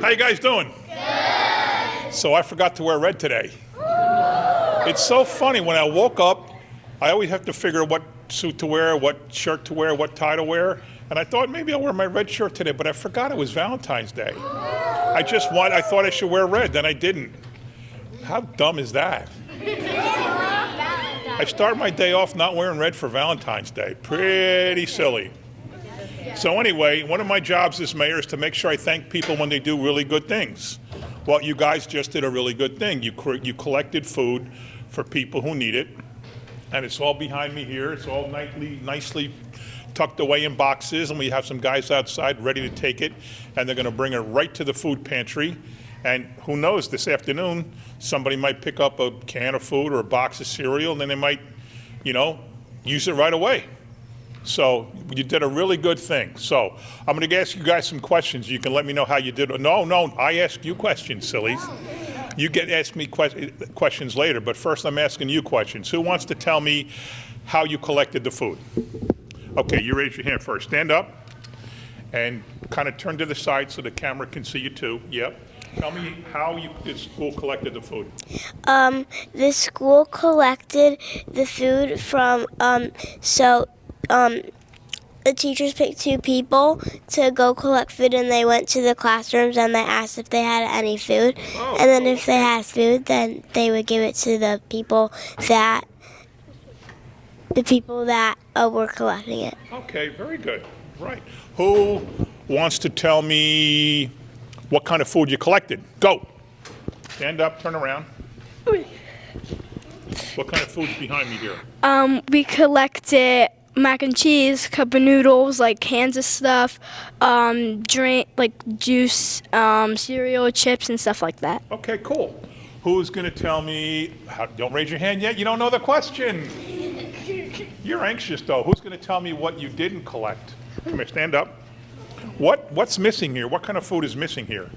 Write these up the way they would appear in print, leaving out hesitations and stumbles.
How you guys doing? Good. So I forgot to wear red today. It's so funny. When I woke up, I always have to figure what suit to wear, what shirt to wear, what tie to wear. And I thought maybe I'll wear my red shirt today, but I forgot it was Valentine's Day. I thought I should wear red, then I didn't. How dumb is that? I start my day off not wearing red for Valentine's Day. Pretty silly. So anyway, one of my jobs as mayor is to make sure I thank people when they do really good things. Well, you guys just did a really good thing. You collected food for people who need it, and it's all behind me here. It's all nicely tucked away in boxes, and we have some guys outside ready to take it, and they're going to bring it right to the food pantry. And who knows, this afternoon, somebody might pick up a can of food or a box of cereal, and then they might, use it right away. So you did a really good thing. So I'm going to ask you guys some questions. You can let me know how you did. No, I ask you questions, sillies. You get asked me questions later, but first I'm asking you questions. Who wants to tell me how you collected the food? Okay, you raise your hand first. Stand up and kind of turn to the side so the camera can see you too. Yep. Tell me how the school collected the food. The school collected the food from, the teachers picked 2 people to go collect food, and they went to the classrooms and they asked if they had any food. And then if they had food, then they would give it to the people that were collecting it. Okay, very good. Right. Who wants to tell me what kind of food you collected? Go. Stand up, turn around. What kind of food's behind me here? We collected mac and cheese, cup of noodles, like cans of stuff, drink, like juice, cereal, chips, and stuff like that. Okay, cool. Who's going to tell me, don't raise your hand yet, you don't know the question. You're anxious though. Who's going to tell me what you didn't collect? Come here, stand up. What's missing here? What kind of food is missing here?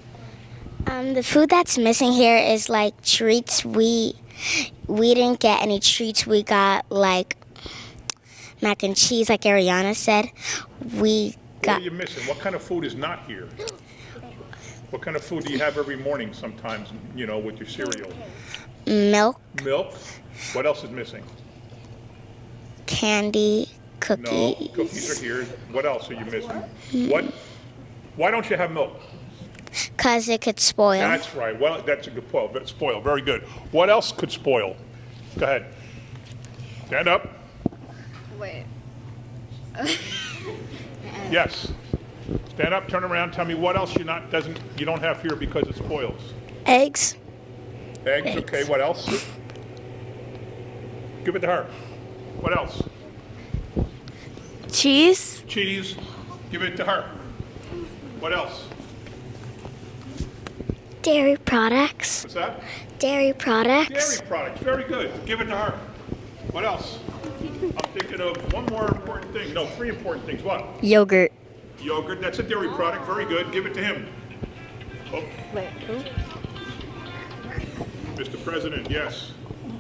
The food that's missing here is like treats. We didn't get any treats. We got like mac and cheese, like Ariana said. What are you missing? What kind of food is not here? What kind of food do you have every morning sometimes, with your cereal? Milk. Milk? What else is missing? Candy, cookies. No, cookies are here. What else are you missing? Why don't you have milk? Because it could spoil. That's right. Well, that's a good point. Spoil. Very good. What else could spoil? Go ahead. Stand up. Wait. Yes. Stand up, turn around, tell me what else you don't have here because it spoils. Eggs. Eggs, okay, what else? Give it to her. What else? Cheese. Cheese. Give it to her. What else? Dairy products. What's that? Dairy products. Dairy products, very good. Give it to her. What else? I'm thinking of one more important thing. No, 3 important things. What? Yogurt. Yogurt, that's a dairy product. Very good. Give it to him. Oh. Wait, who? Mr. President, yes.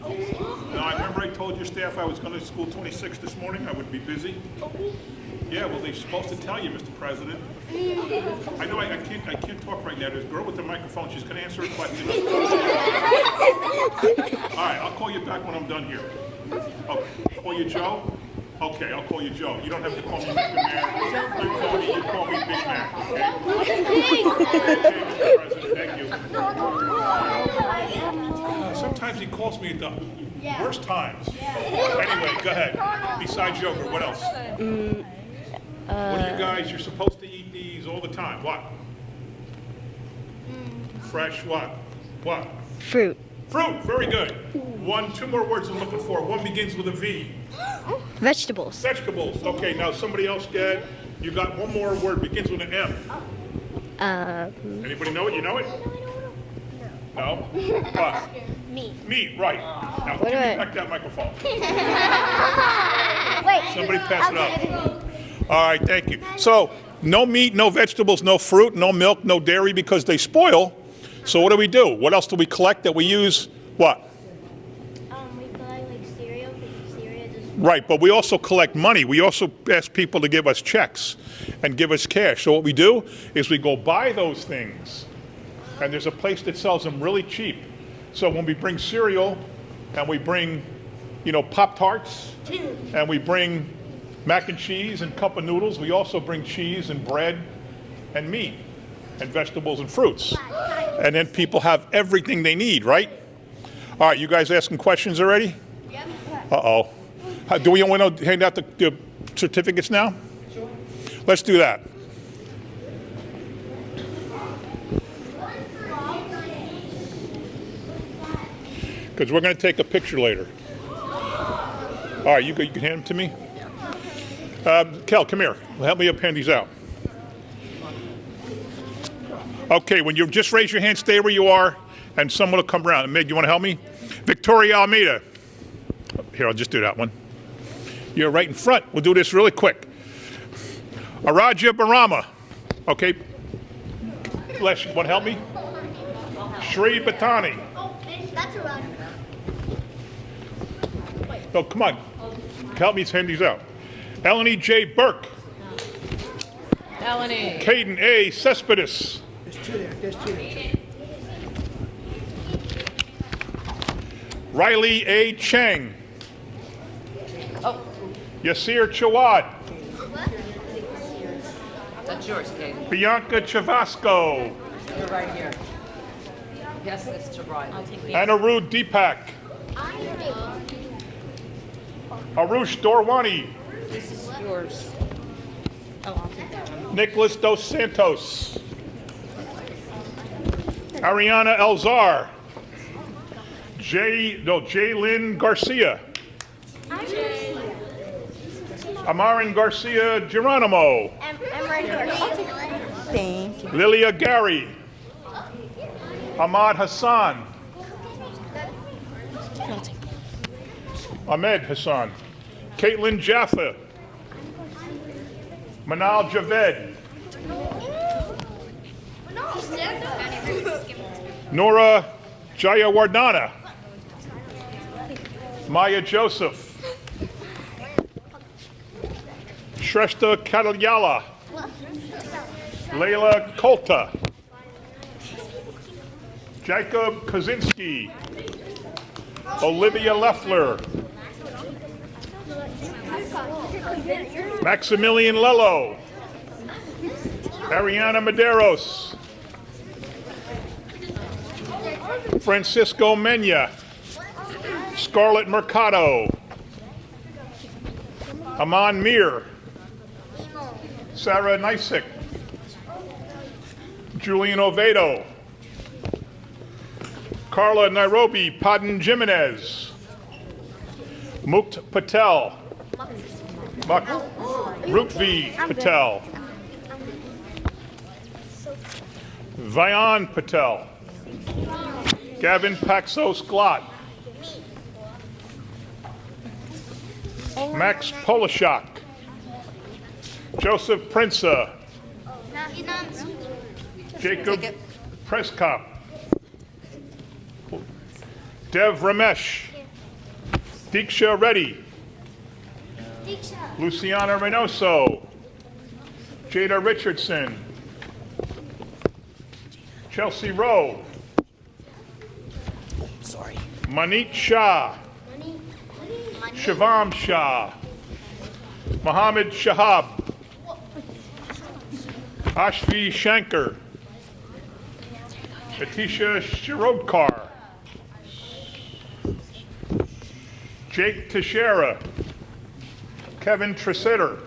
Now, I remember I told your staff I was going to school 26 this morning. I would be busy. Yeah, well, they're supposed to tell you, Mr. President. I know I can't talk right now. There's a girl with the microphone. She's going to answer a question. All right, I'll call you back when I'm done here. Okay, call you Joe? Okay, I'll call you Joe. You don't have to call me Mr. Mayor. You call me Big Mac, okay? Okay, Mr. President, thank you. Sometimes he calls me at the worst times. Anyway, go ahead. Besides yogurt, what else? What do you guys, you're supposed to eat these all the time. What? Fresh what? What? Fruit. Fruit, very good. 2 more words I'm looking for. One begins with a V. Vegetables. Vegetables. Okay, now somebody else you got one more word, begins with an M. Anybody know it? You know it? No? What? Meat, right. Now give me back that microphone. Somebody pass it up. All right, thank you. So, no meat, no vegetables, no fruit, no milk, no dairy because they spoil. So what do? What else do we collect that we use? What? We collect like cereal. Right, but we also collect money. We also ask people to give us checks and give us cash. So what we do is we go buy those things And there's a place that sells them really cheap. So when we bring cereal and we bring, Pop-Tarts and we bring mac and cheese and cup of noodles, we also bring cheese and bread and meat and vegetables and fruits. And then people have everything they need, right? All right, you guys asking questions already? Yep. Uh-oh. Do we want to hand out the certificates now? Sure. Let's do that. Because we're going to take a picture later. All right, you can hand them to me. Kel, come here. Help me hand these out. Okay, when you just raise your hand, stay where you are, and someone will come around. Meg, you want to help me? Victoria Almeida. Here, I'll just do that one. You're right in front. We'll do this really quick. Araja Barama. Okay. Les, you want to help me? Shri Batani. That's Araja. Oh, come on. Help me hand these out. Eleni J. Burke. Eleni. Caden A. Cespedes. There's two there. Riley A. Chang. Oh, Yasir Chawad. that's yours, Kate. Bianca Chavasco. You're right here. Yes, it's to Brian. I'll take Anirudh Deepak. Arush Dorwani. This is yours. Oh, I'll take that one. Nicholas Dos Santos. Ariana Elzar. Jaylyn Garcia. Amarin Garcia Geronimo. Thank you. Lilia Gary. Ahmad Hassan. Ahmed Hassan. Caitlin Jaffa. Manal Javed. Nora Jayawardana. Maya Joseph. Shrestha Katalyala. Layla Kolta. Jacob Kaczynski. Olivia Leffler. Maximilian Lello. Ariana Medeiros. Francisco Mena. Scarlett Mercado. Aman Mir. Sarah Nisik. Julian Oviedo. Carla Nairobi Padden Jimenez. Mukt Patel. Rukvi Patel. Vayan Patel. Gavin Paxos Glot. Max Polishak. Joseph Prinsa. Jacob Prescott. Dev Ramesh. Diksha Reddy. Luciana Reynoso. Jada Richardson. Chelsea Rowe. Manit Shah. Shivam Shah. Mohammed Shahab. Ashvi Shankar. Atisha Shirodkar. Jake Teixeira. Kevin Tresitter.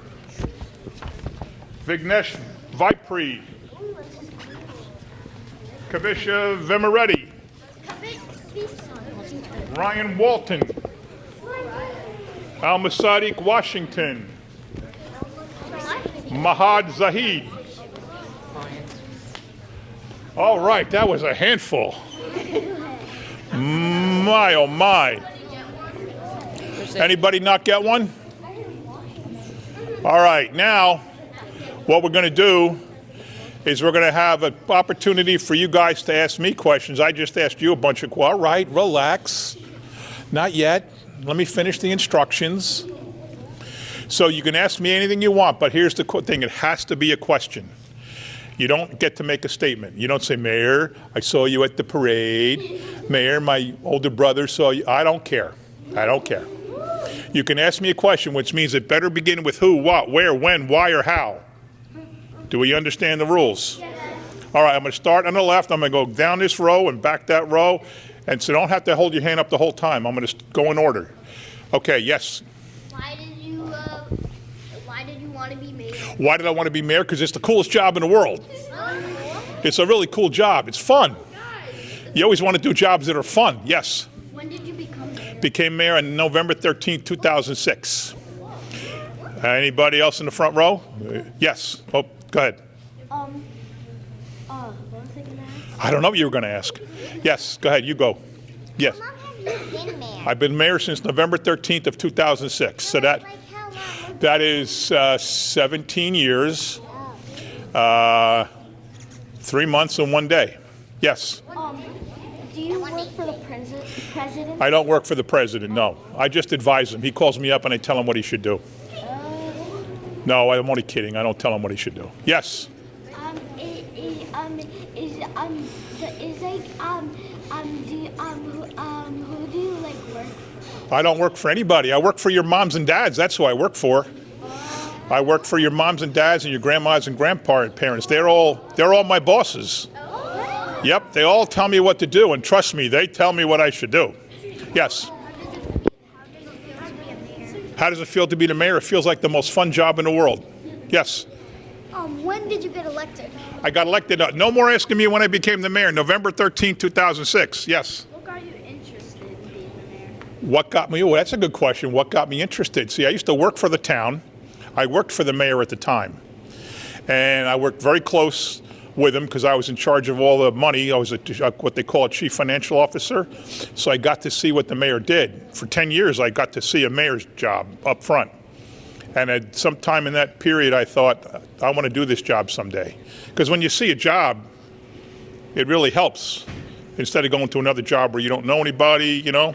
Vignesh Vipri. Kavisha Vimaretti. Ryan Walton. Al-Masadiq Washington. Mahad Zahid. All right, that was a handful. My, oh my. Anybody not get one? All right, now what we're going to do is we're going to have an opportunity for you guys to ask me questions. I just asked you a bunch of questions. All right, relax. Not yet. Let me finish the instructions. So you can ask me anything you want, but here's the thing. It has to be a question. You don't get to make a statement. You don't say, Mayor, I saw you at the parade. Mayor, my older brother saw you. I don't care. I don't care. You can ask me a question, which means it better begin with who, what, where, when, why, or how. Do we understand the rules? All right, I'm going to start on the left. I'm going to go down this row and back that row. And so don't have to hold your hand up the whole time. I'm going to go in order. Okay, yes. Why did you want to be mayor? Why did I want to be mayor? Because it's the coolest job in the world. It's a really cool job. It's fun. You always want to do jobs that are fun. Yes. When did you become mayor? Became mayor on November 13, 2006. Anybody else in the front row? Yes. Oh, go ahead. What was I gonna ask? I don't know what you were going to ask. Yes, go ahead. You go. Yes. How long have you been mayor? I've been mayor since November 13th of 2006. So Like how long? that is 17 years, 3 months and 1 day. Yes. Do you work for the president? I don't work for the president, no. I just advise him. He calls me up and I tell him what he should do. No, I'm only kidding. I don't tell him what he should do. Yes. Who do you like work for? I don't work for anybody. I work for your moms and dads. That's who I work for. I work for your moms and dads and your grandmas and grandparents. They're all my bosses. Yep, they all tell me what to do, and trust me, they tell me what I should do. Yes. How does it feel to be the mayor? It feels like the most fun job in the world. Yes. When did you get elected? I got elected. No more asking me when I became the mayor. November 13, 2006. Yes. What got you interested in being the mayor? What got me? Oh, that's a good question. What got me interested? See, I used to work for the town. I worked for the mayor at the time. And I worked very close with him because I was in charge of all the money. I was what they call a chief financial officer. So I got to see what the mayor did. For 10 years, I got to see a mayor's job up front. And at some time in that period, I thought, I want to do this job someday. Because when you see a job, it really helps. Instead of going to another job where you don't know anybody, you know,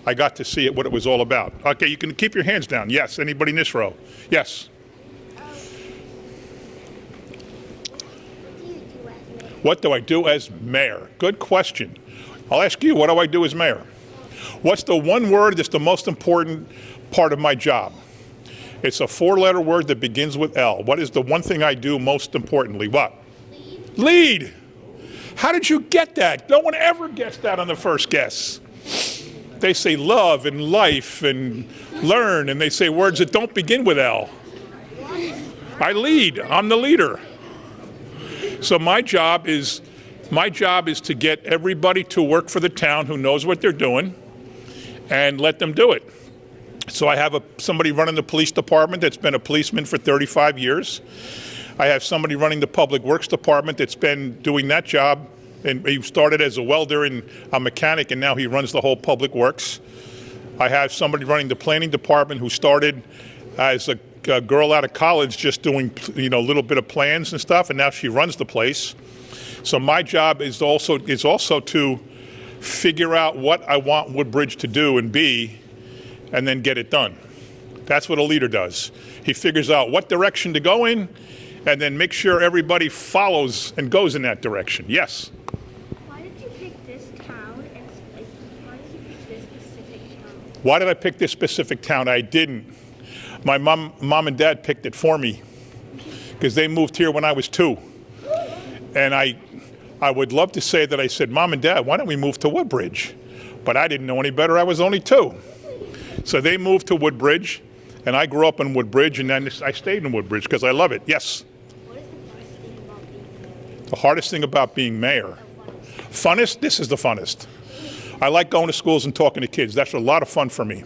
I got to see what it was all about. Okay, you can keep your hands down. Yes, anybody in this row? Yes. What do I do as mayor? Good question. I'll ask you, what do I do as mayor? What's the one word that's the most important part of my job? It's a 4-letter word that begins with L. What is the one thing I do most importantly? What? Lead. How did you get that? No one ever gets that on the first guess. They say love and life and learn, and they say words that don't begin with L. I lead. I'm the leader. So my job is to get everybody to work for the town who knows what they're doing and let them do it. So I have somebody running the police department that's been a policeman for 35 years. I have somebody running the public works department that's been doing that job, and he started as a welder and a mechanic, and now he runs the whole public works. I have somebody running the planning department who started as a girl out of college just doing, a little bit of plans and stuff, and now she runs the place. So my job is also to figure out what I want Woodbridge to do and be, and then get it done. That's what a leader does. He figures out what direction to go in, and then make sure everybody follows and goes in that direction. Yes? Why did you pick this town? Why did you pick this specific town? Why did I pick this specific town? I didn't. My mom and dad picked it for me because they moved here when I was 2. And I would love to say that I said, Mom and Dad, why don't we move to Woodbridge? But I didn't know any better. I was only 2. So they moved to Woodbridge, and I grew up in Woodbridge, and then I stayed in Woodbridge because I love it. Yes? What is the best thing about being mayor? The hardest thing about being mayor? Funnest? This is the funnest. I like going to schools and talking to kids. That's a lot of fun for me.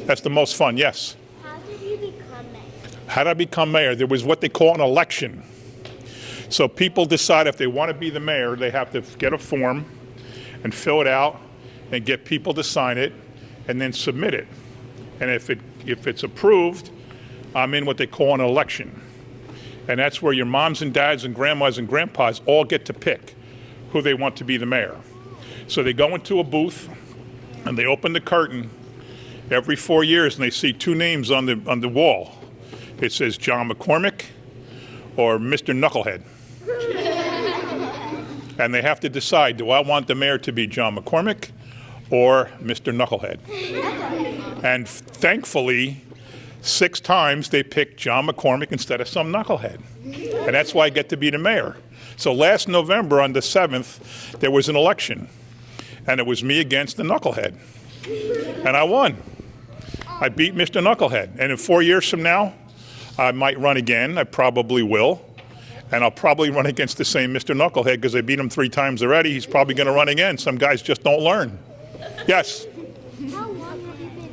That's the most fun, yes. How did you become mayor? How did I become mayor? There was what they call an election. So people decide if they want to be the mayor, they have to get a form and fill it out and get people to sign it and then submit it. And if it's approved, I'm in what they call an election. And that's where your moms and dads and grandmas and grandpas all get to pick who they want to be the mayor. So they go into a booth and they open the curtain every 4 years and they see 2 names on the wall. It says John McCormick or Mr. Knucklehead. And they have to decide, do I want the mayor to be John McCormick or Mr. Knucklehead? And thankfully, 6 times they picked John McCormick instead of some knucklehead. And that's why I get to be the mayor. So last November on the 7th, there was an election. And it was me against the knucklehead. And I won. I beat Mr. Knucklehead. And in 4 years from now, I might run again. I probably will. And I'll probably run against the same Mr. Knucklehead because I beat him 3 times already. He's probably going to run again. Some guys just don't learn. Yes? How long have you been?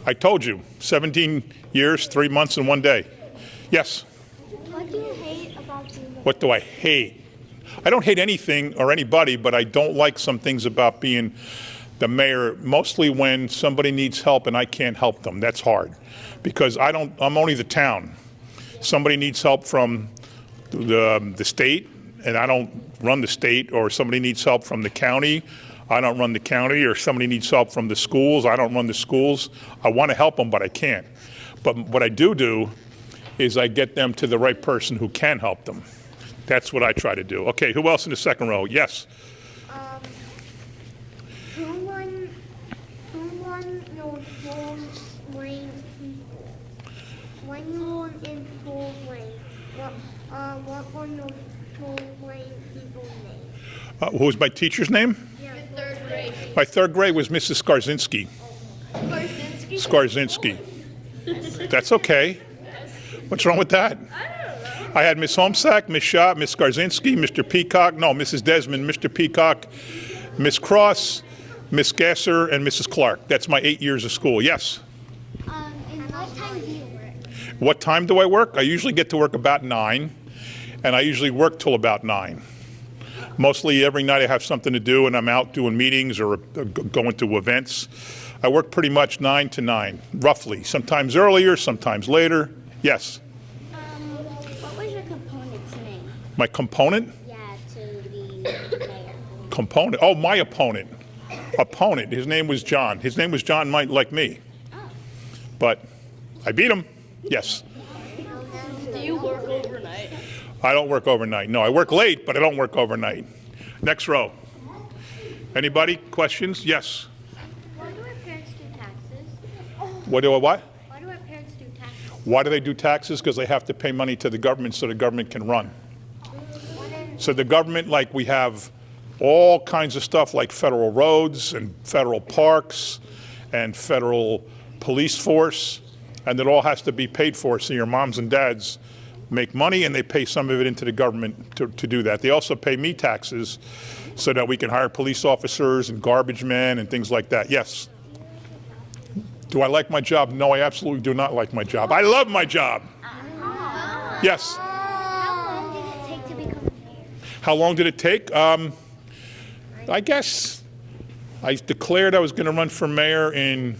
I told you, 17 years, 3 months, and 1 day. Yes? What do you hate about being the What do I hate? I don't hate anything or anybody, but I don't like some things about being the mayor, mostly when somebody needs help and I can't help them. That's hard because I'm only the town. Somebody needs help from the state and I don't run the state, or somebody needs help from the county, I don't run the county, or somebody needs help from the schools, I don't run the schools. I want to help them, but I can't. But what I do is I get them to the right person who can help them. That's what I try to do. Okay, who else in the second row? Yes. who won the full lane people? When you won in full lane, what won the full lane people name? Who was my teacher's name? Yeah, third grade. My third grade was Mrs. Skarzinski. Skarzinski. That's okay. What's wrong with that? I had Miss Homesack, Miss Shaw, Miss Skarzinski, Mr. Peacock, no, Mrs. Desmond, Mr. Peacock, Miss Cross, Miss Gasser, and Mrs. Clark. That's my 8 years of school. Yes. And what time do you work? What time do I work? I usually get to work about 9, and I usually work till about 9. Mostly every night I have something to do, and I'm out doing meetings or going to events. I work pretty much 9 to 9, roughly. Sometimes earlier, sometimes later. Yes. What was your component's name? My component? Yeah, to the mayor. Component. Oh, my opponent. Opponent. His name was John. His name was John, like me. But I beat him. Yes. Do you work overnight? I don't work overnight. No, I work late, but I don't work overnight. Next row. Anybody? Questions? Yes. Why do our parents do taxes? What do I what? Why do our parents do taxes? Why do they do taxes? Because they have to pay money to the government so the government can run. So the government, like we have all kinds of stuff like federal roads and federal parks and federal police force, and it all has to be paid for. So your moms and dads make money and they pay some of it into the government to do that. They also pay me taxes so that we can hire police officers and garbage men and things like that. Yes. Do I like my job? No, I absolutely do not like my job. I love my job. Yes. How long did it take to become a mayor? How long did it take? I guess I declared I was going to run for mayor in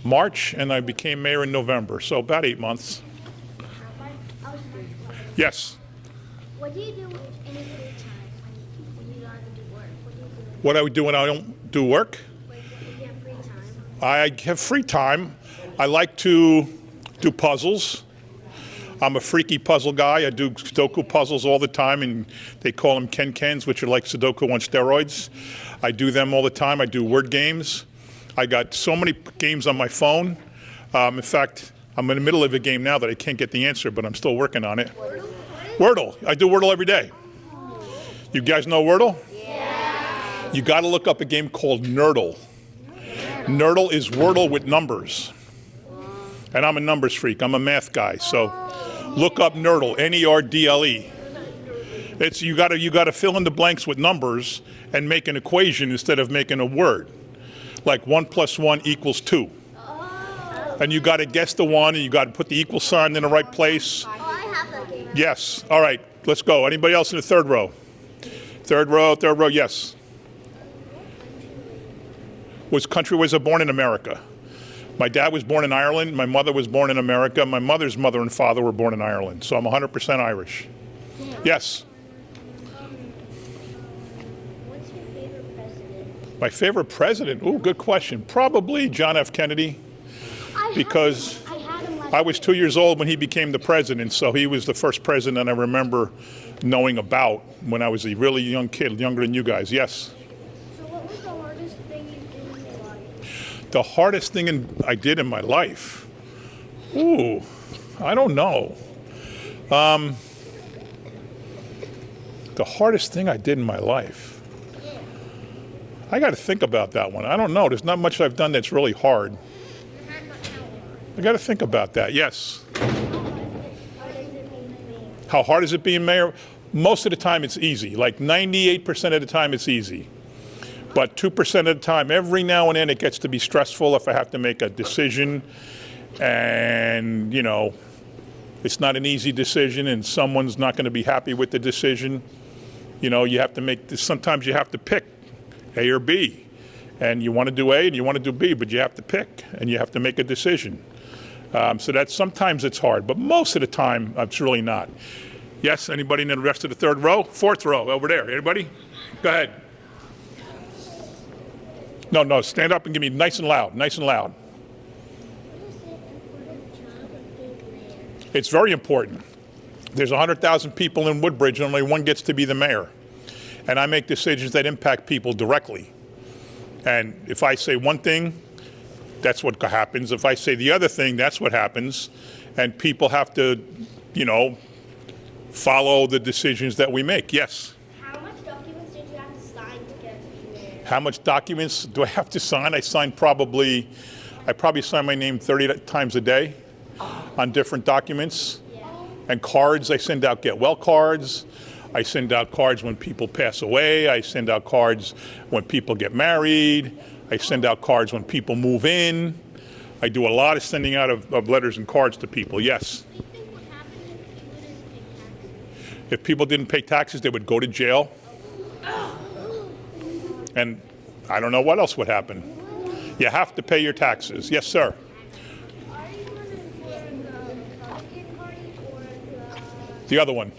March, and I became mayor in November, so about 8 months. Yes. What do you do in your free time when you don't do work? What do you do What I would do when I don't do work? when you have free time? I have free time. I like to do puzzles. I'm a freaky puzzle guy. I do Sudoku puzzles all the time, and they call them Ken-Kens, which are like Sudoku on steroids. I do them all the time. I do word games. I got so many games on my phone. In fact, I'm in the middle of a game now that I can't get the answer, but I'm still working on it. Wordle. I do Wordle every day. You guys know Wordle? Yeah. You got to look up a game called Nerdle. Nerdle is Wordle with numbers. And I'm a numbers freak. I'm a math guy. So look up Nerdle, N-E-R-D-L-E. It's you got to fill in the blanks with numbers and make an equation instead of making a word. Like 1 + 1 = 2. And you got to guess the one, and you got to put the equal sign in the right place. Oh, I have that game. Yes. All right. Let's go. Anybody else in the third row? Third row. Yes. Which country was I born in? America. My dad was born in Ireland. My mother was born in America. My mother's mother and father were born in Ireland. So I'm 100% Irish. Yes. What's your favorite president? My favorite president? Ooh, good question. Probably John F. Kennedy. Because I had him I was 2 years old when he became the president, so he was the first president I remember knowing about when I was a really young kid, younger than you guys. Yes? So what was the hardest thing you did in your life? The hardest thing I did in my life? Ooh, I don't know. The hardest thing I did in my life? I got to think about that one. I don't know. There's not much I've done that's really hard. I got to think about that. Yes. How hard is it being mayor? Most of the time it's easy. Like 98% of the time it's easy. But 2% of the time, every now and then it gets to be stressful if I have to make a decision. And, you know, it's not an easy decision and someone's not going to be happy with the decision. You know, you have to make this, sometimes you have to pick A or B. And you want to do A and you want to do B, but you have to pick and you have to make a decision. So that's, sometimes it's hard, but most of the time it's really not. Yes, anybody in the rest of the third row? Fourth row, over there. Anybody? Go ahead. No, stand up and give me nice and loud, nice and loud. It's very important. There's 100,000 people in Woodbridge and only one gets to be the mayor. And I make decisions that impact people directly. And if I say one thing, that's what happens. If I say the other thing, that's what happens. And people have to, you know, follow the decisions that we make. Yes? How much documents did you have to sign to get to be mayor? How much documents do I have to sign? I probably sign my name 30 times a day on different documents. And cards, I send out get well cards. I send out cards when people pass away. I send out cards when people get married. I send out cards when people move in. I do a lot of sending out of letters and cards to people, yes. What do you think would happen If people didn't pay taxes, they would go to jail. And I don't know what else would happen. You have to pay your taxes. Yes, sir. Are you running for the Republican Party or the... The other one.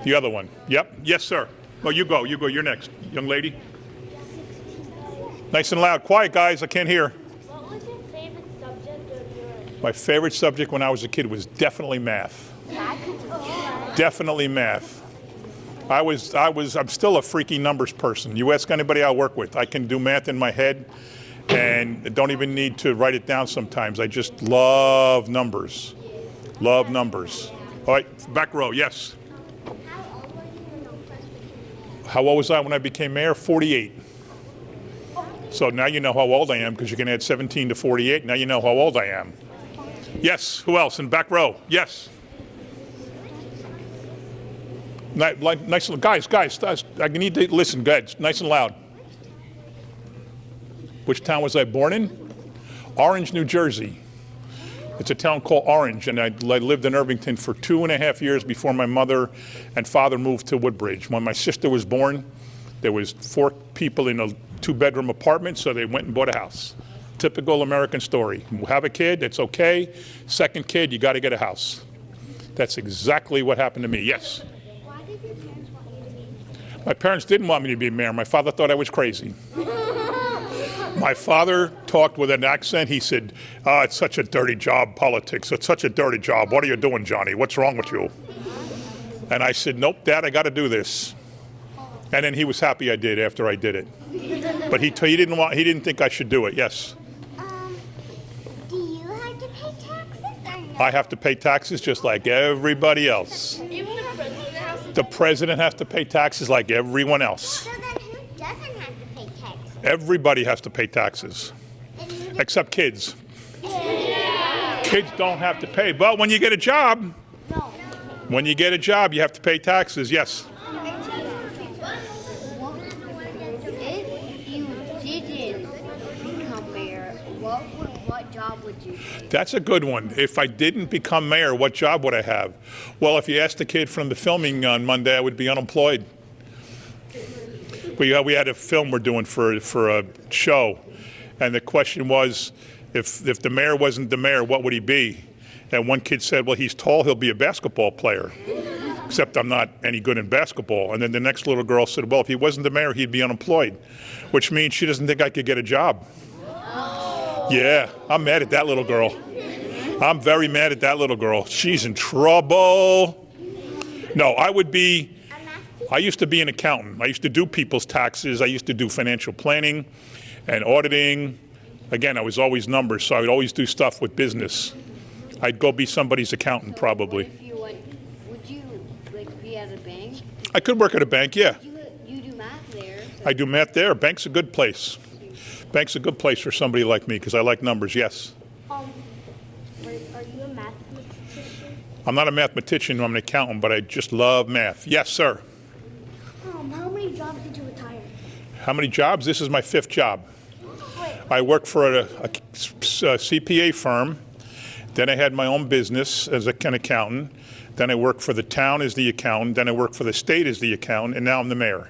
The other one. Yep. Yes, sir. Well, you go. You're next. Young lady. Nice and loud. Quiet, guys. I can't hear. What was your favorite subject of yours? My favorite subject when I was a kid was definitely math. Definitely math. I'm still a freaky numbers person. You ask anybody I work with, I can do math in my head and don't even need to write it down sometimes. I just love numbers. Love numbers. All right, back row, yes. How old were you when Lynncrest became How old was I when I became mayor? 48. So now you know how old I am because you can add 17 to 48. Now you know how old I am. Yes, who else? In back row, yes. Nice, guys, I need to listen, good, nice and loud. Which town was I born in? Orange, New Jersey. It's a town called Orange, and I lived in Irvington for 2.5 years before my mother and father moved to Woodbridge. When my sister was born, there was 4 people in a 2-bedroom apartment, so they went and bought a house. Typical American story. Have a kid, it's okay. Second kid, you got to get a house. That's exactly what happened to me, yes. Why did your parents want you to be? My parents didn't want me to be mayor. My father thought I was crazy. My father talked with an accent. He said, it's such a dirty job, politics. It's such a dirty job. What are you doing, Johnny? What's wrong with you? And I said, nope, Dad, I got to do this. And then he was happy I did after I did it. But he didn't think I should do it, yes. Do you have to pay taxes or no? I have to pay taxes just like everybody else. Even the president has to. The president has to pay taxes like everyone else. So then who doesn't have to pay taxes? Everybody has to pay taxes, And you except kids. Kids don't have to pay, but when you get a job, when you get a job, you have to pay taxes, yes. If you didn't become mayor, what job would you take? That's a good one. If I didn't become mayor, what job would I have? Well, if you asked the kid from the filming on Monday, I would be unemployed. We had a film we're doing for a show, and the question was, if the mayor wasn't the mayor, what would he be? And one kid said, well, he's tall, he'll be a basketball player, except I'm not any good in basketball. And then the next little girl said, well, if he wasn't the mayor, he'd be unemployed, which means she doesn't think I could get a job. Yeah, I'm mad at that little girl. I'm very mad at that little girl. She's in trouble. No, I used to be an accountant. I used to do people's taxes. I used to do financial planning and auditing. Again, I was always numbers, so I would always do stuff with business. I'd go be somebody's accountant probably. If you would you like be at a bank? I could work at a bank, yeah. You do math there. So I do math there. Bank's a good place. Bank's a good place for somebody like me because I like numbers, yes. Are you a mathematician? I'm not a mathematician, I'm an accountant, but I just love math. Yes, sir. How many jobs did you retire? How many jobs? This is my 5th job. I worked for a CPA firm. Then I had my own business as an accountant. Then I worked for the town as the accountant. Then I worked for the state as the accountant, and now I'm the mayor.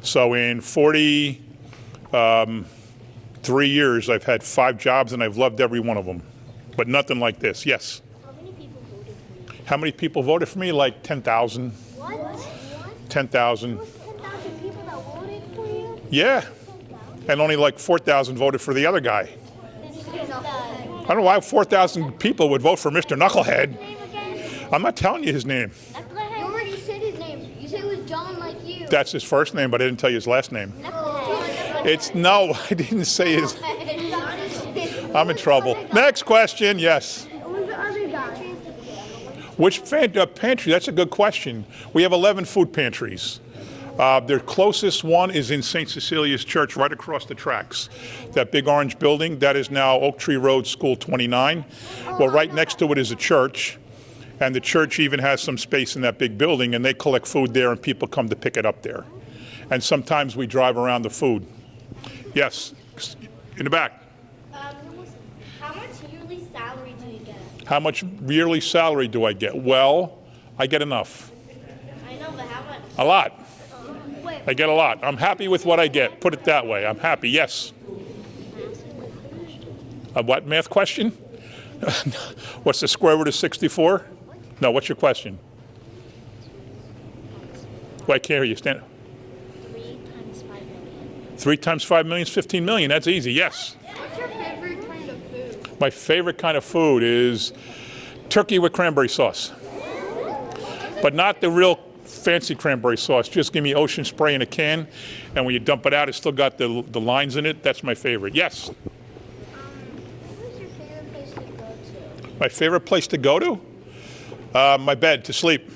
So in 43 years, I've had 5 jobs, and I've loved every one of them. But nothing like this. Yes. How many people voted for you? How many people voted for me? Like 10,000. What? 10,000. 10,000 people that voted for you? Yeah. And only like 4,000 voted for the other guy. I don't know why 4,000 people would vote for Mr. Knucklehead. I'm not telling you his name. You already said his name. You said it was John like you. That's his first name, but I didn't tell you his last name. No, I didn't say his. I'm in trouble. Next question, yes. Who's the other guy? Which pantry? That's a good question. We have 11 food pantries. Their closest one is in St. Cecilia's Church, right across the tracks. That big orange building, that is now Oak Tree Road, School 29. Well, right next to it is a church, and the church even has some space in that big building, and they collect food there, and people come to pick it up there. And sometimes we drive around the food. Yes, in the back. How much yearly salary do you get? How much yearly salary do I get? Well, I get enough. I know, but how much? A lot. I get a lot. I'm happy with what I get. Put it that way. I'm happy. Yes. A what math question? What's the square root of 64? No, what's your question? Well, I can't hear you. Stand. 3 times 5 million is 15 million. That's easy. Yes. What's your favorite kind of food? My favorite kind of food is turkey with cranberry sauce. But not the real fancy cranberry sauce. Just give me Ocean Spray in a can, and when you dump it out, it's still got the lines in it. That's my favorite. Yes. What's your favorite place to go to? My favorite place to go to? My bed, to sleep.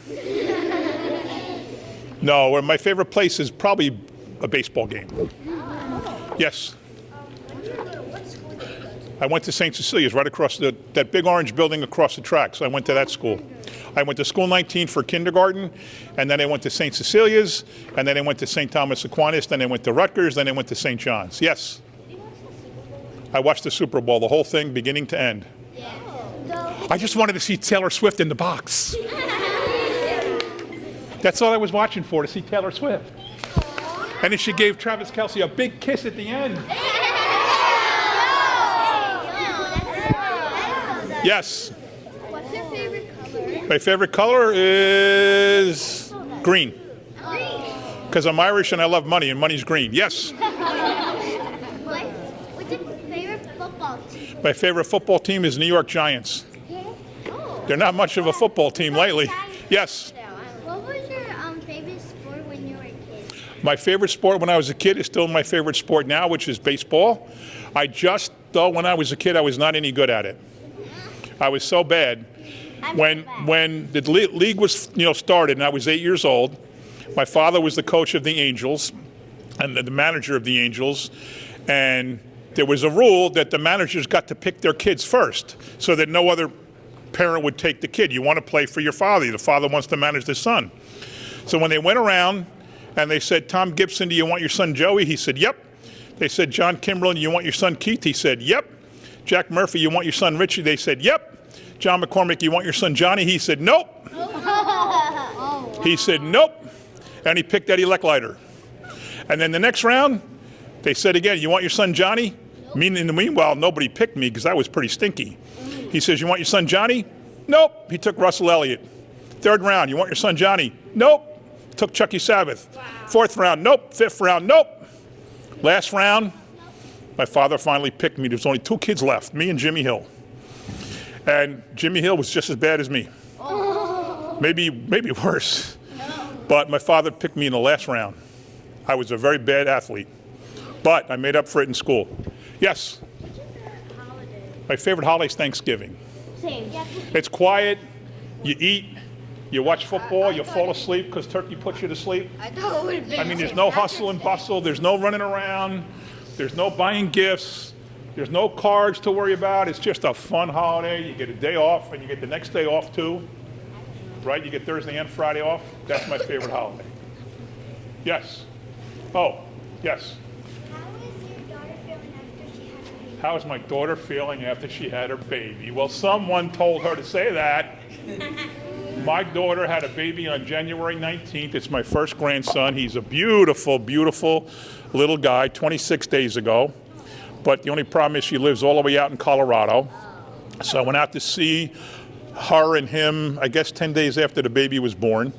No, well, my favorite place is probably a baseball game. Yes. What school did you go to? I went to St. Cecilia's right across that big orange building across the tracks. I went to that school. I went to School 19 for kindergarten, and then I went to St. Cecilia's, and then I went to St. Thomas Aquinas, then I went to Rutgers, then I went to St. John's. Yes. I watched the Super Bowl, the whole thing, beginning to end. I just wanted to see Taylor Swift in the box. That's all I was watching for, to see Taylor Swift. And then she gave Travis Kelce a big kiss at the end. Yes. What's your favorite color? My favorite color is green. Because I'm Irish and I love money, and money's green. Yes. What's your favorite football team? My favorite football team is New York Giants. They're not much of a football team lately. Yes. What was your favorite sport when you were a kid? My favorite sport when I was a kid is still my favorite sport now, which is baseball. Though when I was a kid, I was not any good at it. I was so bad. When the league was started and I was 8 years old, my father was the coach of the Angels and the manager of the Angels, and there was a rule that the managers got to pick their kids first so that no other parent would take the kid. You want to play for your father. The father wants to manage the son. So when they went around and they said, Tom Gibson, do you want your son Joey? He said, yep. They said, John Kimberlin, do you want your son Keith? He said, yep. Jack Murphy, you want your son Richie? They said, yep. John McCormick, you want your son Johnny? He said, nope. He said, nope. And he picked Eddie Lecklider. And then the next round, they said again, you want your son Johnny? In the meanwhile, nobody picked me because I was pretty stinky. He says, you want your son Johnny? Nope. He took Russell Elliott. Third round, you want your son Johnny? Nope. Took Chucky Sabbath. Fourth round, nope. Fifth round, nope. Last round, my father finally picked me. There was only 2 kids left, me and Jimmy Hill. And Jimmy Hill was just as bad as me. Maybe worse. But my father picked me in the last round. I was a very bad athlete, but I made up for it in school. Yes? My favorite holiday is Thanksgiving. Same. It's quiet, you eat, you watch football, you fall asleep because turkey puts you to sleep. I thought it would have been. I mean, there's no hustle and bustle, there's no running around, there's no buying gifts, there's no cards to worry about. It's just a fun holiday. You get a day off and you get the next day off too. Right? You get Thursday and Friday off. That's my favorite holiday. Yes. Oh, yes. How is my daughter feeling after she had her baby? Well, someone told her to say that. My daughter had a baby on January 19th. It's my first grandson. He's a beautiful, beautiful little guy, 26 days ago. But the only problem is she lives all the way out in Colorado. So I went out to see her and him, I guess 10 days after the baby was born.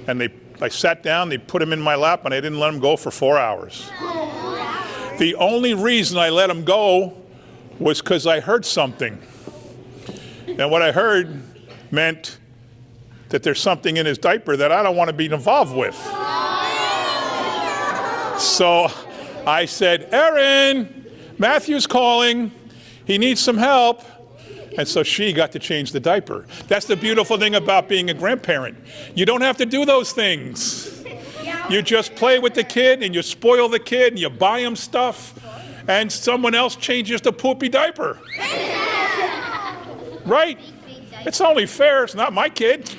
And I sat down, they put him in my lap, and I didn't let him go for 4 hours. The only reason I let him go was because I heard something. And what I heard meant that there's something in his diaper that I don't want to be involved with. So I said, Erin, Matthew's calling. He needs some help. And so she got to change the diaper. That's the beautiful thing about being a grandparent. You don't have to do those things. You just play with the kid and you spoil the kid and you buy him stuff and someone else changes the poopy diaper. Right? It's only fair. It's not my kid.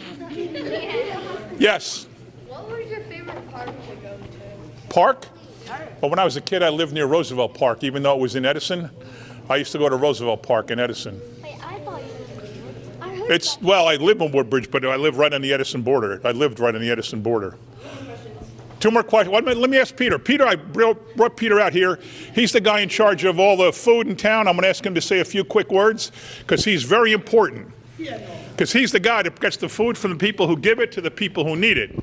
Yes? What was your favorite park to go to? Park? Well, when I was a kid, I lived near Roosevelt Park, even though it was in Edison. I used to go to Roosevelt Park in Edison. Well, I live in Woodbridge, but I live right on the Edison border. I lived right on the Edison border. Two more questions. Let me ask Peter. Peter, I brought Peter out here. He's the guy in charge of all the food in town. I'm going to ask him to say a few quick words because he's very important. Because he's the guy that gets the food from the people who give it to the people who need it.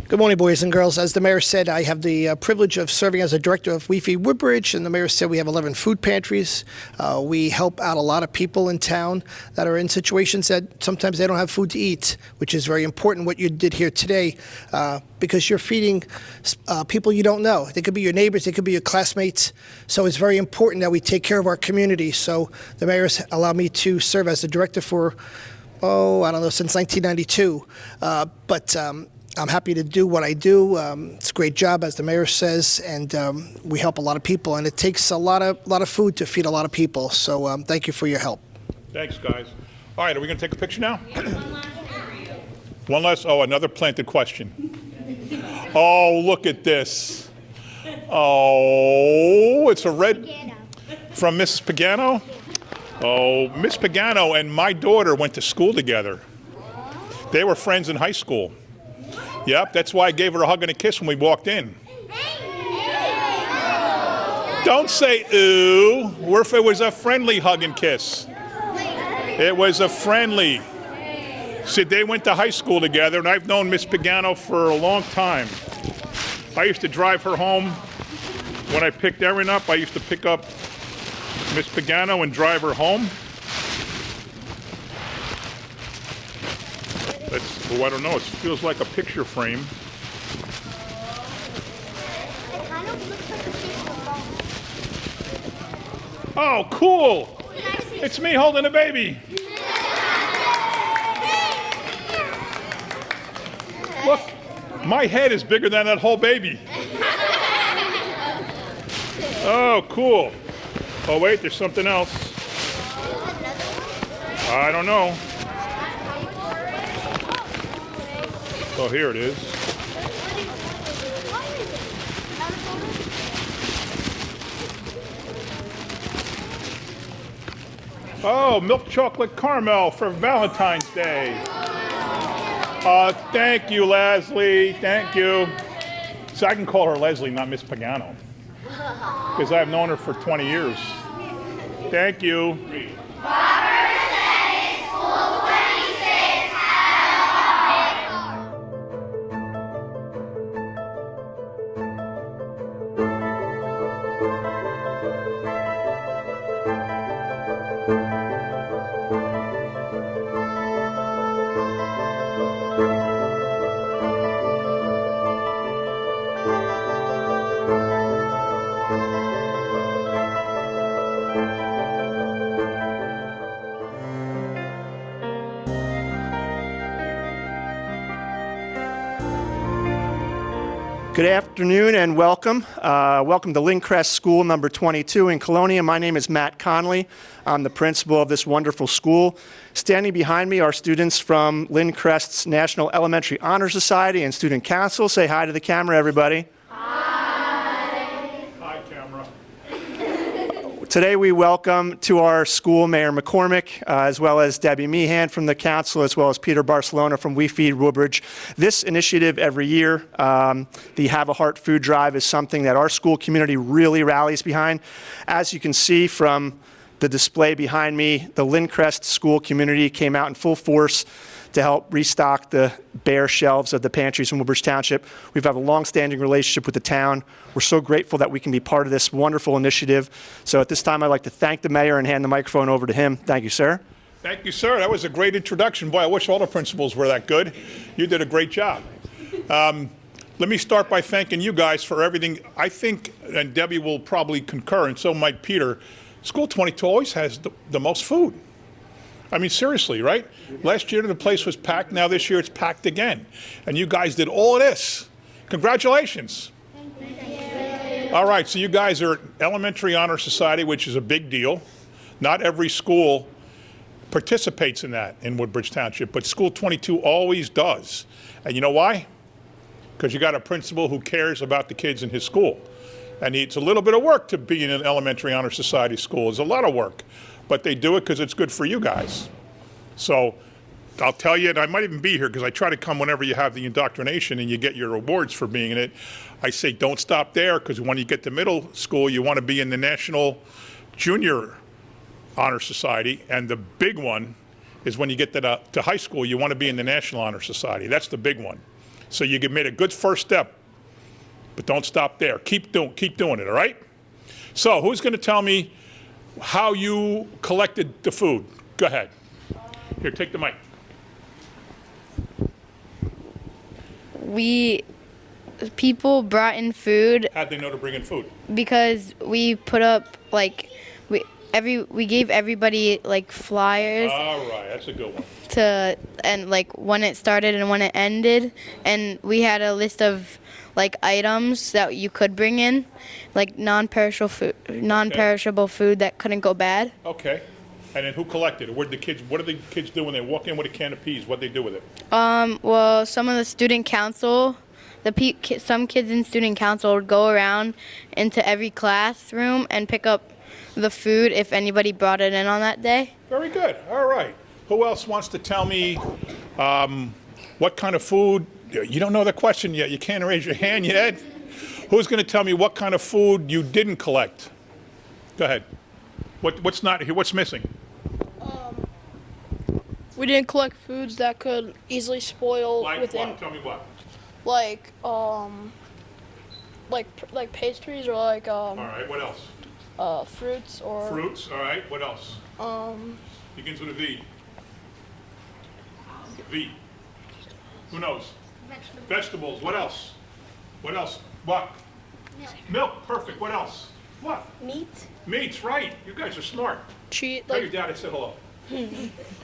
Good morning, boys and girls. As the mayor said, I have the privilege of serving as a director of We Feed Woodbridge, and the mayor said we have 11 food pantries. We help out a lot of people in town that are in situations that sometimes they don't have food to eat, which is very important what you did here today, because you're feeding people you don't know. They could be your neighbors, they could be your classmates. So it's very important that we take care of our community. So the mayor's allowed me to serve as the director for, since 1992. I'm happy to do what I do. It's a great job, as the mayor says, and we help a lot of people. And it takes a lot of food to feed a lot of people. So thank you for your help. Thanks, guys. All right, are we going to take a picture now? One last, another planted question. Oh, look at this. Oh, it's a red from Mrs. Pagano. Oh, Miss Pagano and my daughter went to school together. They were friends in high school. Yep, that's why I gave her a hug and a kiss when we walked in. Don't say ooh. It was a friendly hug and kiss. It was a friendly. See, they went to high school together, and I've known Miss Pagano for a long time. I used to drive her home. When I picked Erin up, I used to pick up Miss Pagano and drive her home. I don't know, it feels like a picture frame. It kind of looks like a picture phone. Oh, cool! It's me holding a baby. Look, my head is bigger than that whole baby. Oh, cool. Oh, wait, there's something else. I don't know. Oh, here it is. Oh, milk chocolate caramel for Valentine's Day. Thank you, Leslie. Thank you. So I can call her Leslie, not Miss Pagano, because I've known her for 20 years. Thank you. Good afternoon and welcome. Welcome to Lynncrest School number 22 in Colonia. My name is Matt Conley. I'm the principal of this wonderful school. Standing behind me are students from Lynncrest's National Elementary Honor Society and Student Council. Say hi to the camera, everybody. Hi, camera. Today we welcome to our school Mayor McCormick, as well as Debbie Meehan from the council, as well as Peter Barcelona from We Feed Woodbridge. This initiative every year, the Have a Heart food drive, is something that our school community really rallies behind. As you can see from the display behind me, the Lynncrest school community came out in full force to help restock the bare shelves of the pantries in Woodbridge Township. We've had a long-standing relationship with the town. We're so grateful that we can be part of this wonderful initiative. So at this time, I'd like to thank the mayor and hand the microphone over to him. Thank you, sir. Thank you, sir. That was a great introduction. Boy, I wish all the principals were that good. You did a great job. Let me start by thanking you guys for everything. I think, and Debbie will probably concur, and so might Peter, School 22 always has the most food. I mean, seriously, right? Last year the place was packed. Now this year it's packed again. And you guys did all of this. Congratulations. All right, so you guys are Elementary Honor Society, which is a big deal. Not every school participates in that in Woodbridge Township, but School 22 always does. And you know why? Because you got a principal who cares about the kids in his school. And it's a little bit of work to be in an Elementary Honor Society school. It's a lot of work. But they do it because it's good for you guys. So I'll tell you, and I might even be here because I try to come whenever you have the indoctrination and you get your awards for being in it. I say don't stop there, because when you get to middle school, you want to be in the National Junior Honor Society. And the big one is when you get to high school, you want to be in the National Honor Society. That's the big one. So you made a good first step, but don't stop there. Keep doing it, all right? So who's going to tell me how you collected the food? Go ahead. Here, take the mic. People brought in food. How'd they know to bring in food? Because we put up we gave everybody like flyers All right, that's a good one. and like when it started and when it ended, and we had a list of like items that you could bring in, like non-perishable food that couldn't go bad. Okay. And then who collected it? What do the kids do when they walk in with a can of peas? What do they do with it? Well, some of the student council, some kids in student council would go around into every classroom and pick up the food if anybody brought it in on that day. Very good. All right. Who else wants to tell me what kind of food? You don't know the question yet. You can't raise your hand yet. Who's going to tell me what kind of food you didn't collect? Go ahead. What's not here? What's missing? We didn't collect foods that could easily spoil Like within, what? Tell me what. like pastries or like All right. What else? fruits or Fruits. All right. What else? Begins with a V. V. Who knows? Vegetables. What else? What else? What? Milk. Perfect. What else? What? meat, Meats. Right. You guys are smart. cheese, Tell your like dad I said hello.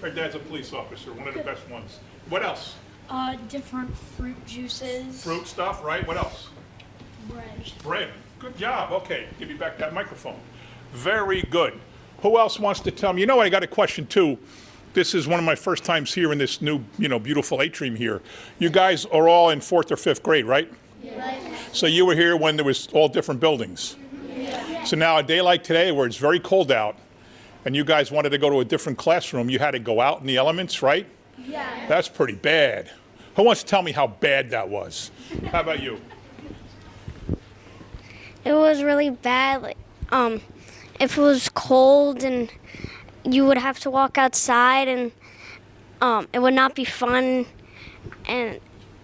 Her dad's a police officer, one of the best ones. What else? Different fruit juices. Fruit stuff, right? What else? Bread. Bread. Good job. Okay, give me back that microphone. Very good. Who else wants to tell me? You know, I got a question too. This is one of my first times here in this new, beautiful atrium here. You guys are all in 4th or 5th grade, right? Yeah. So you were here when there was all different buildings. Yeah. So now a day like today where it's very cold out and you guys wanted to go to a different classroom, you had to go out in the elements, right? Yeah. That's pretty bad. Who wants to tell me how bad that was? How about you? It was really bad. If it was cold and you would have to walk outside, and it would not be fun. And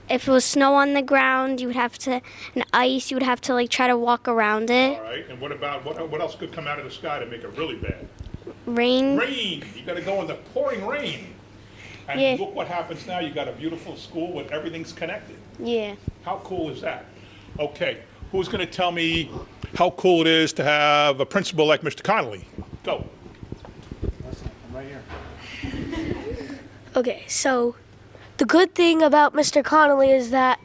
if it was snow on the ground, you would have to, and ice, you would have to try to walk around it. All right. And what about what else could come out of the sky to make it really bad? Rain. Rain. You got to go in the pouring rain. And Yeah. look what happens now. You got a beautiful school with everything's connected. Yeah. How cool is that? Okay. Who's going to tell me how cool it is to have a principal like Mr. Connolly? Go. Right here. Okay, so the good thing about Mr. Connolly is that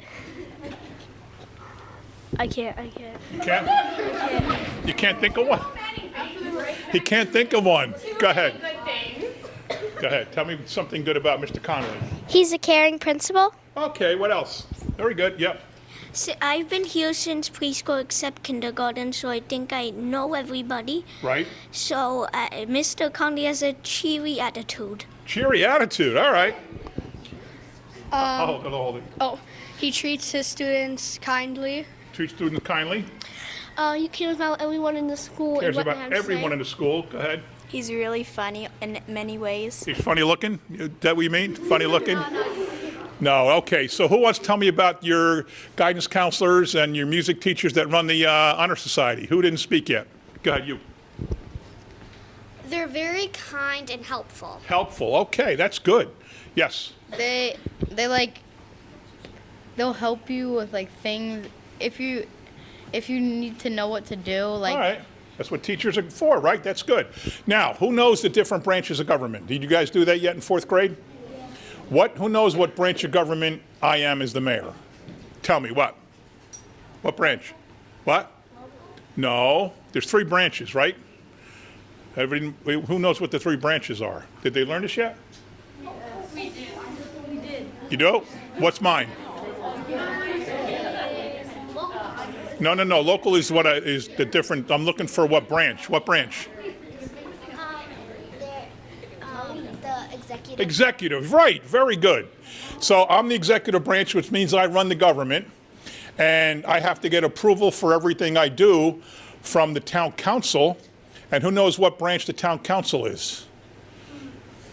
I can't. You can't? You can't think of one? He can't think of one. Go ahead. Go ahead. Tell me something good about Mr. Connolly. He's a caring principal. Okay, what else? Very good, yep. So I've been here since preschool except kindergarten, so I think I know everybody. Right? So Mr. Conley has a cheery attitude. Cheery attitude, all right. I'll hold it. Oh, he treats his students kindly. Treat students kindly. He cares about everyone in the school. Cares about everyone in the school. Go ahead. He's really funny in many ways. He's funny looking? Is that what you mean? Funny looking? No, okay. So who wants to tell me about your guidance counselors and your music teachers that run the Honor Society? Who didn't speak yet? Go ahead, you. They're very kind and helpful. Helpful. Okay, that's good. Yes. They'll help you with like things if you need to know what to do. Like, all right. That's what teachers are for, right? That's good. Now, who knows the different branches of government? Did you guys do that yet in 4th grade? Yeah. Who knows what branch of government I am as the mayor? Tell me, what? What branch? What? No. There's 3 branches, right? Who knows what the 3 branches are? Did they learn this yet? We did. You do? What's mine? No. Local is is the different. I'm looking for what branch? What branch? The executive. Executive, right. Very good. So I'm the executive branch, which means I run the government, and I have to get approval for everything I do from the town council. And who knows what branch the town council is?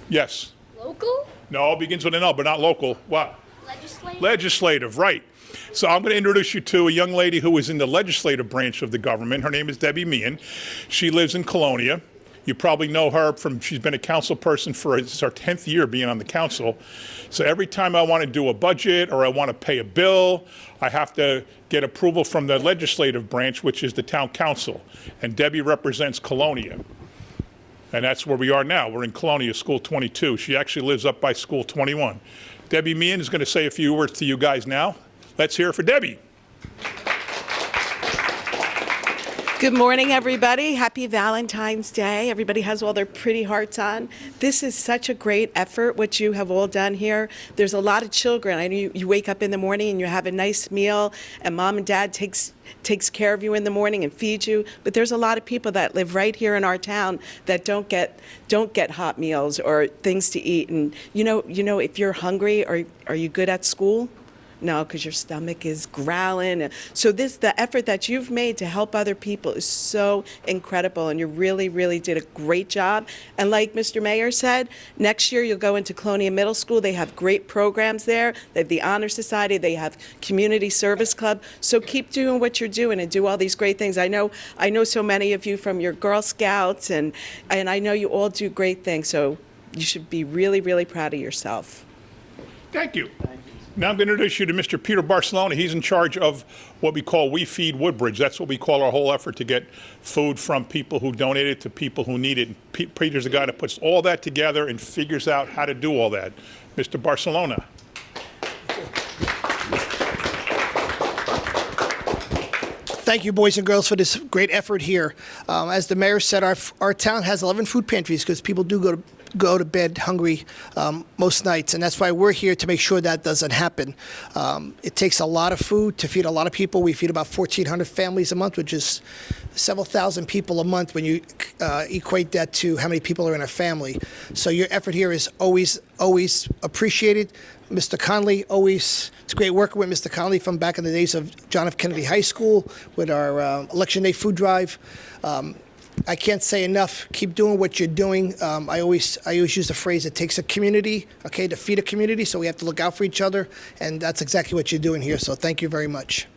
Yes. Local? No, it begins with an L, but not local. What? Legislative. Legislative, right. So I'm going to introduce you to a young lady who is in the legislative branch of the government. Her name is Debbie Meehan. She lives in Colonia. You probably know her from, she's been a council person for, it's her 10th year being on the council. So every time I want to do a budget or I want to pay a bill, I have to get approval from the legislative branch, which is the town council. And Debbie represents Colonia. And that's where we are now. We're in Colonia, School 22. She actually lives up by School 21. Debbie Meehan is going to say a few words to you guys now. Let's hear it for Debbie. Good morning, everybody. Happy Valentine's Day. Everybody has all their pretty hearts on. This is such a great effort, what you have all done here. There's a lot of children. I know you wake up in the morning and you have a nice meal, and mom and dad takes care of you in the morning and feeds you. But there's a lot of people that live right here in our town that don't get hot meals or things to eat. And you know, if you're hungry, are you good at school? No, because your stomach is growling. So the effort that you've made to help other people is so incredible, and you really, really did a great job. And like Mr. Mayor said, next year you'll go into Colonia Middle School. They have great programs there. They have the Honor Society. They have Community Service Club. So keep doing what you're doing and do all these great things. I know so many of you from your Girl Scouts, and I know you all do great things. So you should be really, really proud of yourself. Thank you. Now I'm going to introduce you to Mr. Peter Barcelona. He's in charge of what we call We Feed Woodbridge. That's what we call our whole effort to get food from people who donate it to people who need it. Peter's the guy that puts all that together and figures out how to do all that. Mr. Barcelona. Thank you, boys and girls, for this great effort here. As the mayor said, our town has 11 food pantries because people do go to bed hungry most nights, and that's why we're here to make sure that doesn't happen. It takes a lot of food to feed a lot of people. We feed about 1,400 families a month, which is several thousand people a month when you equate that to how many people are in a family. So your effort here is always appreciated. Mr. Conley, it's great working with Mr. Conley from back in the days of John F. Kennedy High School with our Election Day food drive. I can't say enough. Keep doing what you're doing. I always use the phrase, it takes a community, okay, to feed a community, so we have to look out for each other, and that's exactly what you're doing here, so thank you very much.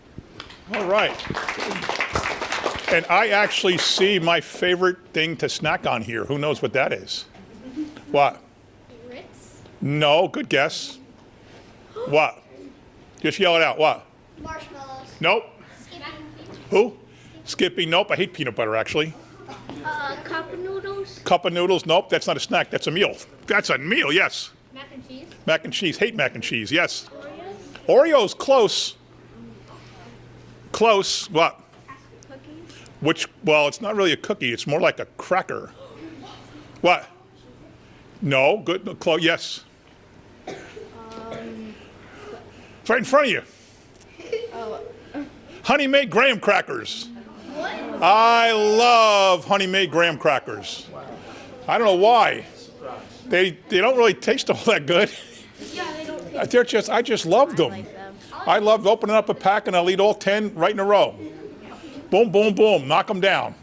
All right. And I actually see my favorite thing to snack on here. Who knows what that is? What? Ritz? No, good guess. What? Just yell it out. What? Marshmallows. Nope. Skippy. Who? Skippy? Nope. I hate peanut butter, actually. Cup of noodles. Cup of noodles? Nope. That's not a snack. That's a meal. That's a meal, yes. Mac and cheese. Mac and cheese. Hate mac and cheese, yes. Oreos. Oreos, close. Close. What? Which, well, it's not really a cookie. It's more like a cracker. What? No. Good. Close. Yes. It's right in front of you. Honey-made graham crackers. I love honey-made graham crackers. I don't know why. They don't really taste all that good. I just loved them. I loved opening up a pack and I'll eat all 10 right in a row. Boom, boom, boom, knock them down.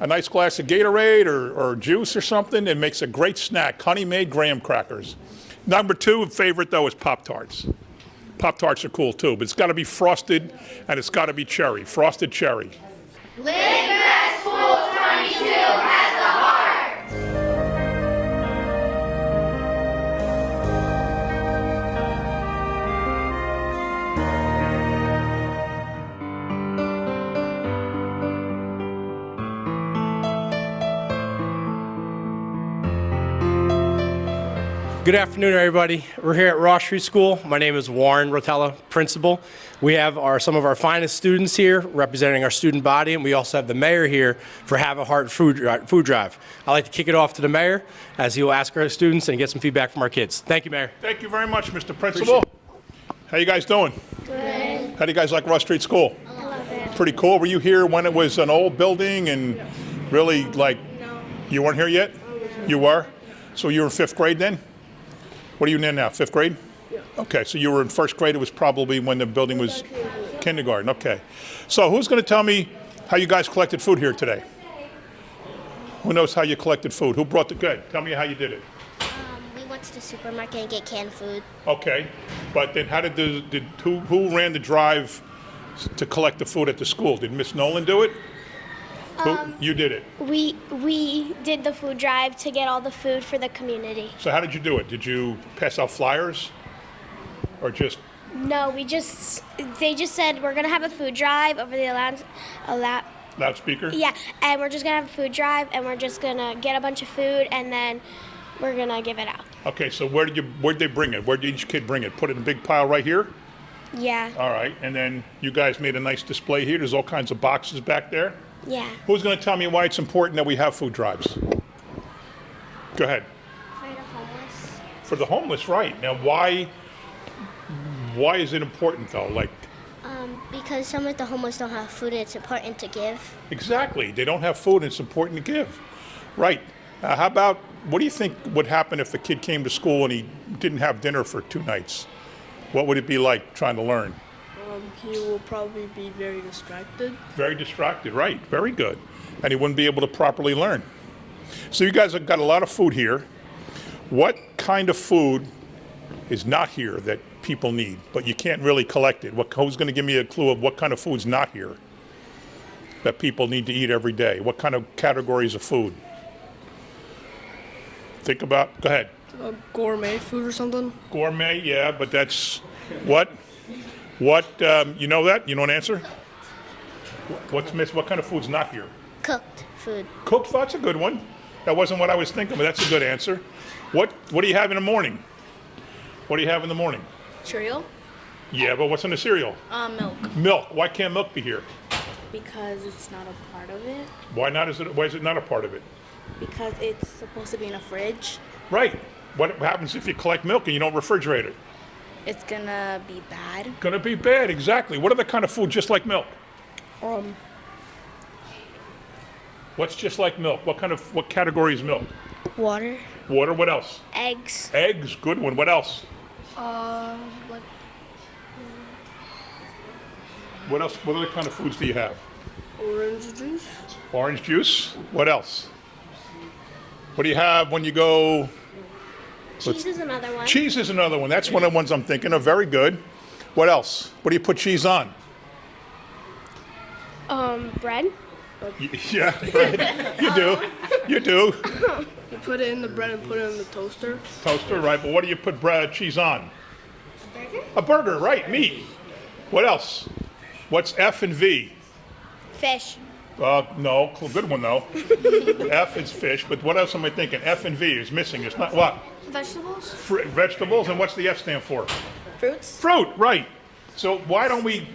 A nice glass of Gatorade or juice or something, it makes a great snack. Honey-made graham crackers. Number 2 favorite though is Pop-Tarts. Pop-Tarts are cool too, but it's got to be frosted and it's got to be cherry, frosted cherry. Lynncrest School 22 has a heart. Good afternoon, everybody. We're here at Ross Street School. My name is Warren Rotella, principal. We have some of our finest students here representing our student body, and we also have the mayor here for Have a Heart food drive. I'd like to kick it off to the mayor as he will ask our students and get some feedback from our kids. Thank you, Mayor. Thank you very much, Mr. Principal. How you guys doing? Good. How do you guys like Ross Street School? I love it. Pretty cool. Were you here when it was an old building and really like, you weren't here yet? You were? So you were in 5th grade then? What are you in now, 5th grade? Yeah. Okay, so you were in 1st grade. It was probably when the building was kindergarten. Okay. So who's going to tell me how you guys collected food here today? Who knows how you collected food? Who brought the good? Tell me how you did it. We went to the supermarket and get canned food. Okay, but then how who ran the drive to collect the food at the school? Did Miss Nolan do it? You did it. We did the food drive to get all the food for the community. So how did you do it? Did you pass out flyers or just? No, they just said we're gonna have a food drive over the Loudspeaker? Yeah, and we're just gonna have a food drive and we're just gonna get a bunch of food and then we're gonna give it out. Okay, so where'd they bring it? Where did each kid bring it? Put it in a big pile right here? Yeah. All right, and then you guys made a nice display here. There's all kinds of boxes back there. Yeah. Who's going to tell me why it's important that we have food drives? Go ahead. For the homeless. For the homeless, right. Now, why is it important, though? Like, Because some of the homeless don't have food and it's important to give. exactly. They don't have food, and it's important to give. Right. What do you think would happen if a kid came to school and he didn't have dinner for 2 nights? What would it be like trying to learn? He will probably be very distracted. Very distracted, right. Very good. And he wouldn't be able to properly learn. So you guys have got a lot of food here. What kind of food is not here that people need, but you can't really collect it? Who's going to give me a clue of what kind of food's not here that people need to eat every day? What kind of categories of food? Think about, go ahead. Gourmet food or something? Gourmet, yeah, but that's what? You know that? You know an answer? What kind of food's not here? Cooked food. Cooked food, that's a good one. That wasn't what I was thinking, but that's a good answer. What do you have in the morning? What do you have in the morning? Cereal? Yeah, but what's in the cereal? Milk. Milk. Why can't milk be here? Because it's not a part of it. Why is it not a part of it? Because it's supposed to be in a fridge. Right. What happens if you collect milk and you don't refrigerate it? It's gonna be bad. Gonna be bad, exactly. What other kind of food just like milk? What's just like milk? What category is milk? Water. Water, what else? Eggs. Eggs, good one. What else? Like What else? What other kind of foods do you have? Orange juice. Orange juice. What else? What do you have when you go? cheese is another one. Cheese is another one. That's one of the ones I'm thinking of. Very good. What else? What do you put cheese on? Bread. Yeah, bread. You do. You do. You put it in the bread and put it in the toaster. Toaster, right. But what do you put cheese on? Burger. A burger, right. Meat. What else? What's F and V? Fish. No. Good one, though. F is fish. But what else am I thinking? F and V is missing. It's not what? Vegetables. Vegetables. And what's the F stand for? Fruits. Fruit, right. So why don't we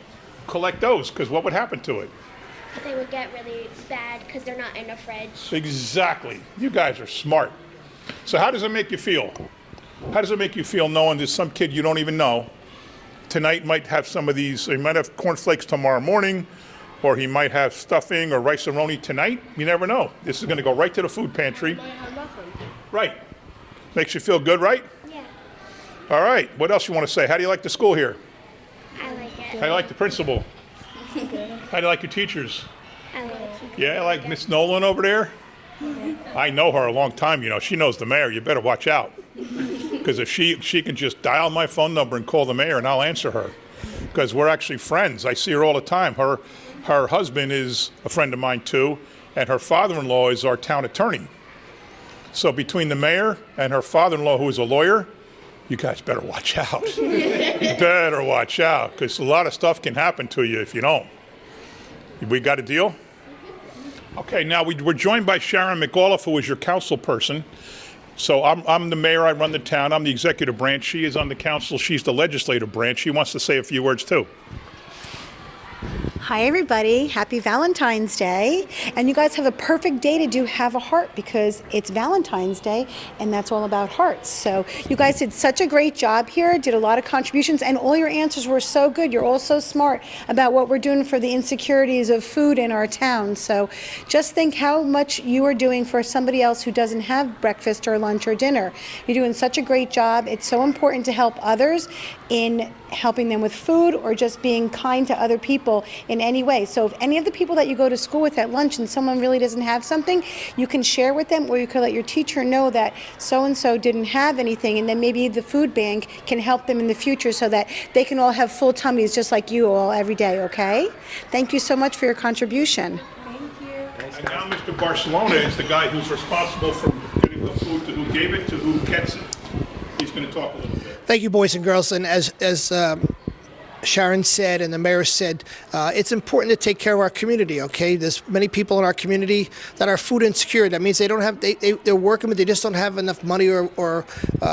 collect those, because what would happen to it? They would get really bad because they're not in a fridge. Exactly. You guys are smart. So how does it make you feel? How does it make you feel knowing there's some kid you don't even know tonight might have some of these, he might have cornflakes tomorrow morning, or he might have stuffing or rice-a-roni tonight? You never know. This is going to go right to the food pantry. Right. Makes you feel good, right? Yeah. All right. What else you want to say? How do you like the school here? I like it. How do you like the principal? How do you like your teachers? I like it. Yeah, I like Miss Nolan over there. I know her a long time, you know. She knows the mayor. You better watch out. Because if she can just dial my phone number and call the mayor, and I'll answer her. Because we're actually friends. I see her all the time. Her husband is a friend of mine, too, and her father-in-law is our town attorney. So between the mayor and her father-in-law, who is a lawyer, you guys better watch out. You better watch out, because a lot of stuff can happen to you if you don't. We got a deal? Okay, now we're joined by Sharon McAuliffe, who is your council person. So I'm the mayor, I run the town, I'm the executive branch. She is on the council, she's the legislative branch. She wants to say a few words too. Hi everybody, happy Valentine's Day. And you guys have a perfect day to do Have a Heart because it's Valentine's Day and that's all about hearts. So you guys did such a great job here, did a lot of contributions, and all your answers were so good. You're all so smart about what we're doing for the insecurities of food in our town. So just think how much you are doing for somebody else who doesn't have breakfast or lunch or dinner. You're doing such a great job. It's so important to help others in helping them with food or just being kind to other people in any way. So if any of the people that you go to school with at lunch and someone really doesn't have something, you can share with them, or you can let your teacher know that so-and-so didn't have anything, and then maybe the food bank can help them in the future so that they can all have full tummies just like you all every day, okay? Thank you so much for your contribution. And now Mr. Barcelona is the guy who's responsible for getting the food to who gave it to who gets it. He's going to talk a little bit. Thank you, boys and girls. And as Sharon said and the mayor said, it's important to take care of our community, okay? There's many people in our community that are food insecure. That means they don't have, they're working, but they just don't have enough money or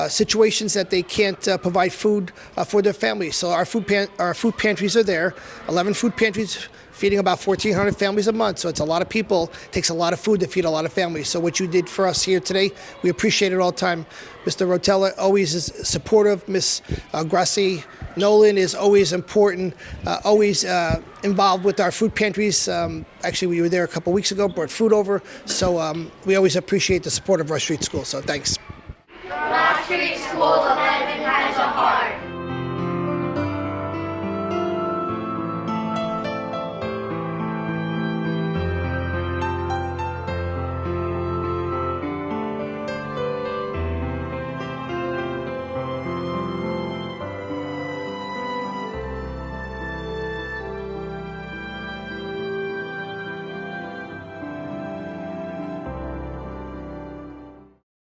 situations that they can't provide food for their families. So our food pantries are there, 11 food pantries feeding about 1,400 families a month. So it's a lot of people. It takes a lot of food to feed a lot of families. So what you did for us here today, we appreciate it all the time. Mr. Rotella always is supportive. Miss Grassi Nolan is always important, always involved with our food pantries. Actually, we were there a couple weeks ago, brought food over. So we always appreciate the support of Rush Street School. So thanks. Rush Street School 11 has a heart.